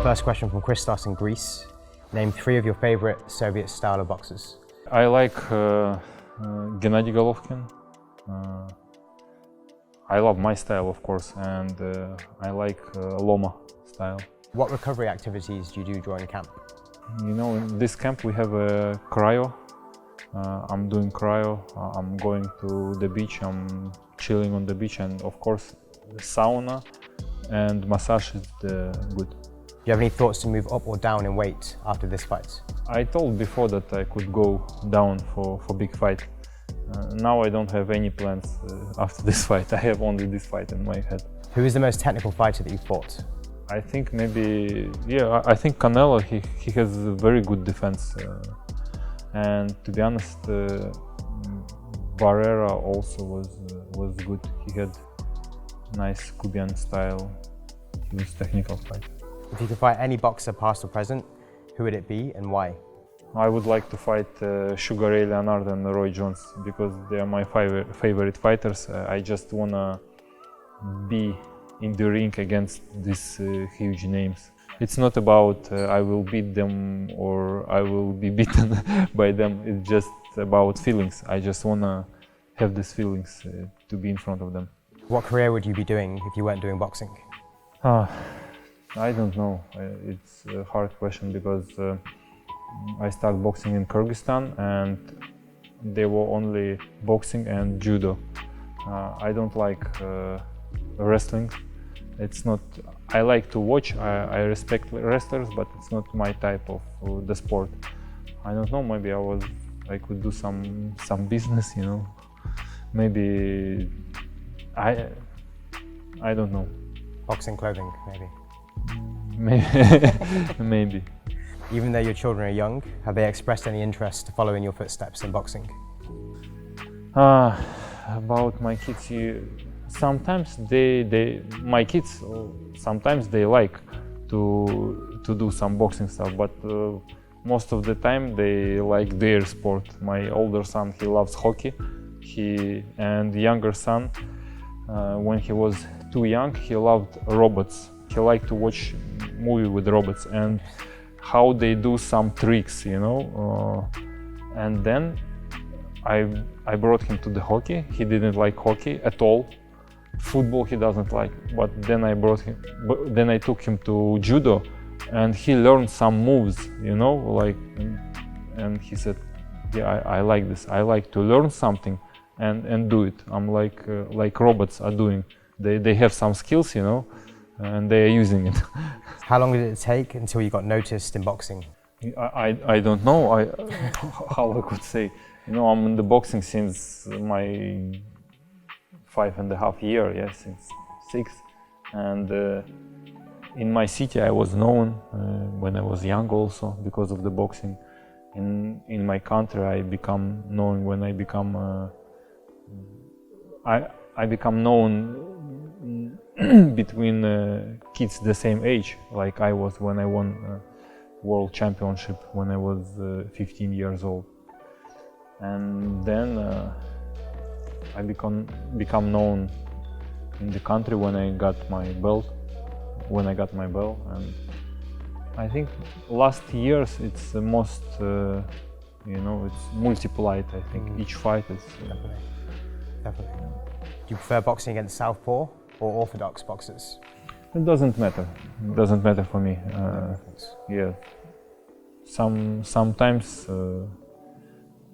First question from Christos in Greece. Name 3 of your favorite Soviet style of boxers. I like Gennady Golovkin. I love my style, of course, and I like Loma style. What recovery activities do you do during camp? You know, in this camp we have a cryo. I'm doing cryo. I'm going to the beach. I'm chilling on the beach, and of course, sauna and massage is good. Do you have any thoughts to move up or down in weight after this fight? I told before that I could go down for big fight. Now I don't have any plans after this fight. I have only this fight in my head. Who is the most technical fighter that you've fought? I think maybe, yeah, I think Canelo, he has a very good defense. And to be honest, Barrera also was good. He had nice Cuban style. He was technical fighter. If you could fight any boxer past or present, who would it be and why? I would like to fight Sugar Ray Leonard and Roy Jones because they are my favorite fighters. I just wanna be in the ring against these huge names. It's not about I will beat them or I will be beaten by them. It's just about feelings. I just wanna have these feelings to be in front of them. What career would you be doing if you weren't doing boxing? I don't know. It's a hard question because I started boxing in Kyrgyzstan and there were only boxing and judo. I don't like wrestling. It's not. I like to watch. I respect wrestlers, but it's not my type of the sport. I don't know. Maybe I could do some business. You know. Maybe I don't know. Boxing clothing, maybe. Maybe. Even though your children are young, have they expressed any interest to follow in your footsteps in boxing? About my kids, sometimes my kids sometimes they like to do some boxing stuff, but most of the time they like their sport. My older son, he loves hockey. And the younger son, when he was too young, he loved robots. He liked to watch movie with robots and how they do some tricks, you know. And then I brought him to the hockey. He didn't like hockey at all. Football he doesn't like. But then I took him to judo, and he learned some moves, you know, like. And he said, "Yeah, I like this. I like to learn something and do it. I'm like robots are doing. They have some skills, you know." And they are using it. How long did it take until you got noticed in boxing? I don't know how I could say. You know, I'm in the boxing since my 5.5 years, yeah, since 6. And in my city I was known when I was young also because of the boxing. In my country I become known when I become known between kids the same age, like I was when I won world championship when I was 15 years old. And then I become known in the country when I got my belt. And I think last years it's the most, you know, it's multiplied. I think each fight is Definitely. Do you prefer boxing against southpaw or orthodox boxers? It doesn't matter. It doesn't matter for me. Yeah. Sometimes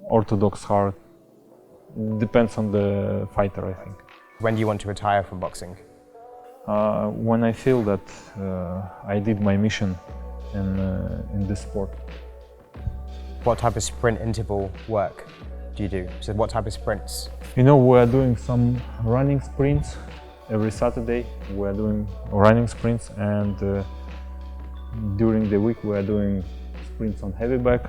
orthodox hard. Depends on the fighter, I think. When do you want to retire from boxing? When I feel that I did my mission in this sport. What type of sprint interval work do you do? So what type of sprints? You know, we are doing some running sprints. Every Saturday we are doing running sprints, and during the week we are doing sprints on heavy back,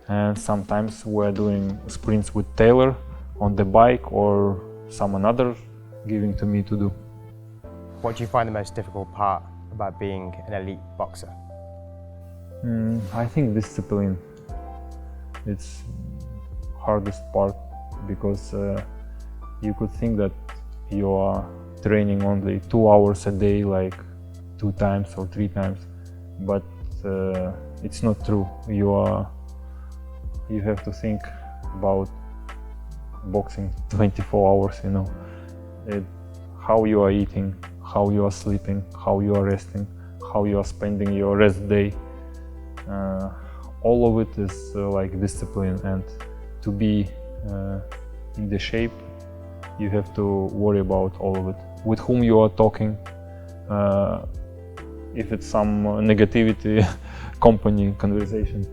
and sometimes we are doing sprints with Taylor on the bike or someone other giving to me to do. What do you find the most difficult part about being an elite boxer? I think discipline. It's hardest part because you could think that you are training only 2 hours a day, like 2 times or 3 times, but it's not true. You have to think about boxing 24 hours, you know. How you are eating, how you are sleeping, how you are resting, how you are spending your rest day. All of it is like discipline, and to be in the shape, you have to worry about all of it. With whom you are talking, if it's some negativity company conversation,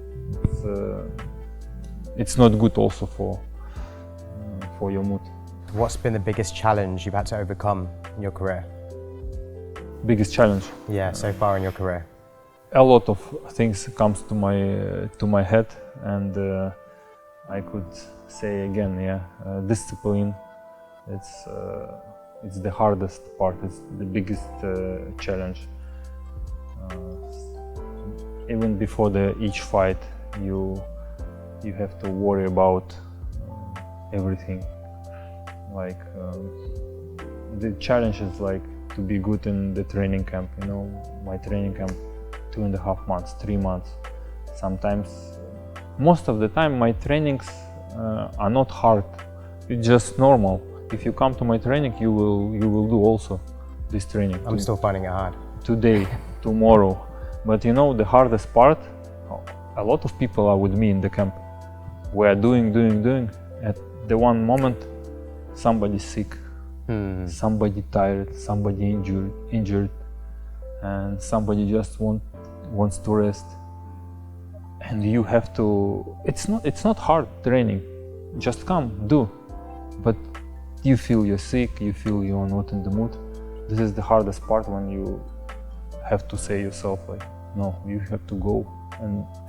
it's not good also for your mood. What's been the biggest challenge you've had to overcome in your career? Biggest challenge? Yeah, so far in your career. A lot of things comes to my head, and I could say again, yeah, discipline. It's the hardest part. It's the biggest challenge. Even before each fight, you have to worry about everything. Like the challenge is like to be good in the training camp. You know, my training camp 2.5 months, 3 months. Sometimes, most of the time, my trainings are not hard. It's just normal. If you come to my training, you will do also this training. I'm still finding it hard. Today, tomorrow. But you know, the hardest part, a lot of people are with me in the camp. We are doing. At the one moment, somebody's sick, somebody tired, somebody injured, and somebody just wants to rest. And you have to. It's not hard training. Just come, do. But you feel you're sick. You feel you're not in the mood. This is the hardest part, when you have to say yourself like, no, you have to go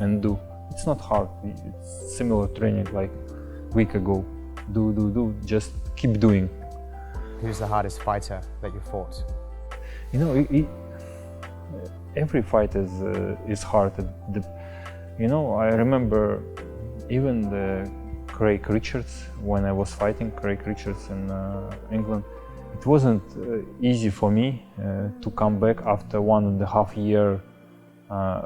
and do. It's not hard. It's similar training like week ago. Do. Just keep doing. Who's the hardest fighter that you fought? You know, every fight is hard. You know, I remember even the Craig Richards, when I was fighting Craig Richards in England. It wasn't easy for me to come back after 1.5 year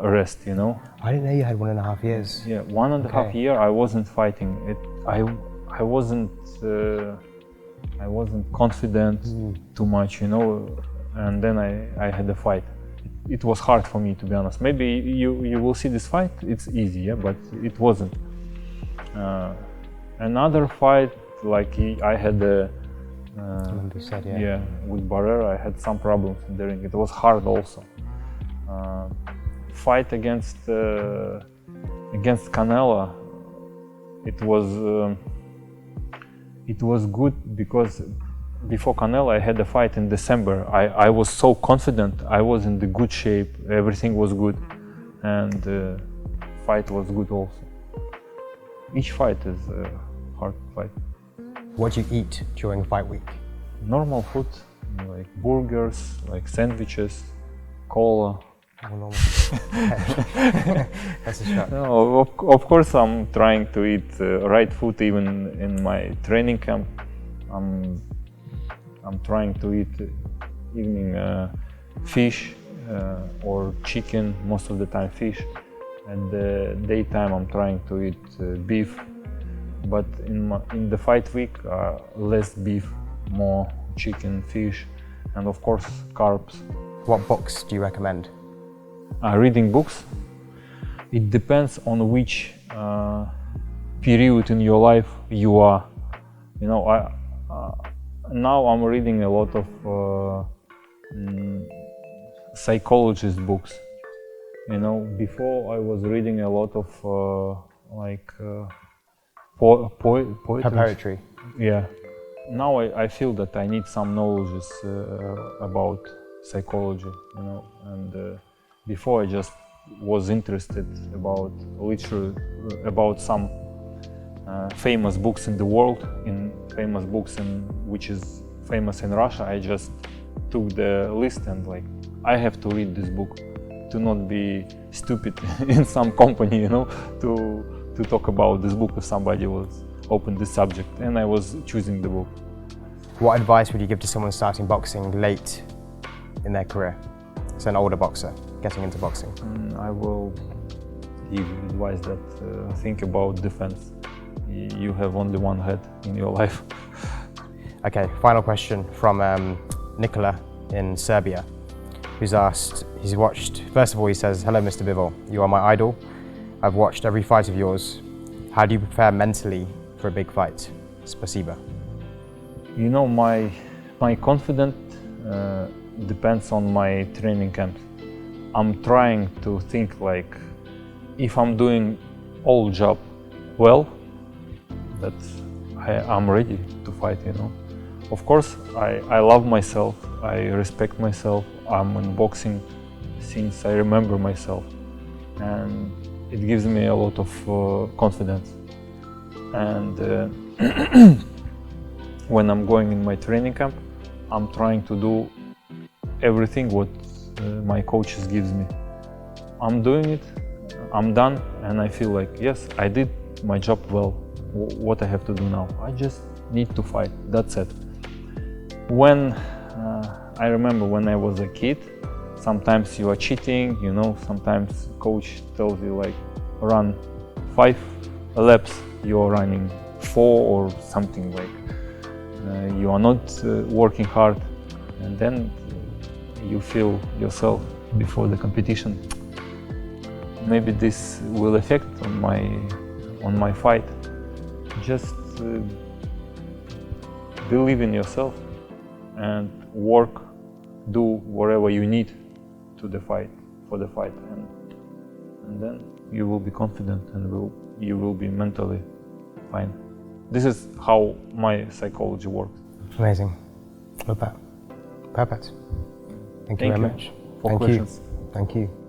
rest, you know. I didn't know you had 1.5 years. Yeah, 1.5 year I wasn't fighting. I wasn't confident too much, you know. And then I had a fight. It was hard for me, to be honest. Maybe you will see this fight, it's easy, yeah, but it wasn't. Another fight, like I had a You said, yeah. with Barrera, I had some problems in the ring. It was hard also. Fight against Canelo, it was good because before Canelo I had a fight in December. I was so confident. I was in the good shape. Everything was good, and fight was good also. Each fight is a hard fight. What do you eat during fight week? Normal food, like burgers, like sandwiches, cola. Oh, normal. That's a shock. No, of course I'm trying to eat right food even in my training camp. I'm trying to eat evening fish or chicken, most of the time fish. At the daytime I'm trying to eat beef. But in the fight week, less beef, more chicken, fish, and of course carbs. What books do you recommend? Reading books. It depends on which period in your life you are. You know, now I'm reading a lot of psychologist books. You know, before I was reading a lot of Poetry. Yeah. Now I feel that I need some knowledge about psychology, you know, and before I just was interested about literature, about some famous books in the world, famous books which is famous in Russia. I just took the list and like, I have to read this book to not be stupid in some company, you know, to talk about this book if somebody was open this subject, and I was choosing the book. What advice would you give to someone starting boxing late in their career? to an older boxer getting into boxing? I will give advice that think about defense. You have only one head in your life. Okay, final question from Nikola in Serbia, who's asked, he's watched, first of all he says, hello Mr. Bivol, you are my idol. I've watched every fight of yours. How do you prepare mentally for a big fight? Spasiba. You know, my confidence depends on my training camps. I'm trying to think like, if I'm doing all job well, that I'm ready to fight, you know. Of course, I love myself, I respect myself, I'm in boxing since I remember myself, and it gives me a lot of confidence. And when I'm going in my training camp, I'm trying to do everything what my coaches gives me. I'm doing it, I'm done, and I feel like, yes, I did my job well. What I have to do now? I just need to fight, that's it. When I remember when I was a kid, sometimes you are cheating, you know, sometimes coach tells you like run 5 laps, you are running 4 or something like you are not working hard, and then you feel yourself before the competition. Maybe this will affect on my fight. Just believe in yourself and work, do whatever you need to the fight, for the fight, and then you will be confident and you will be mentally fine. This is how my psychology works. Amazing. Perfect. Thank you very much. For Thank questions. you. Thank you.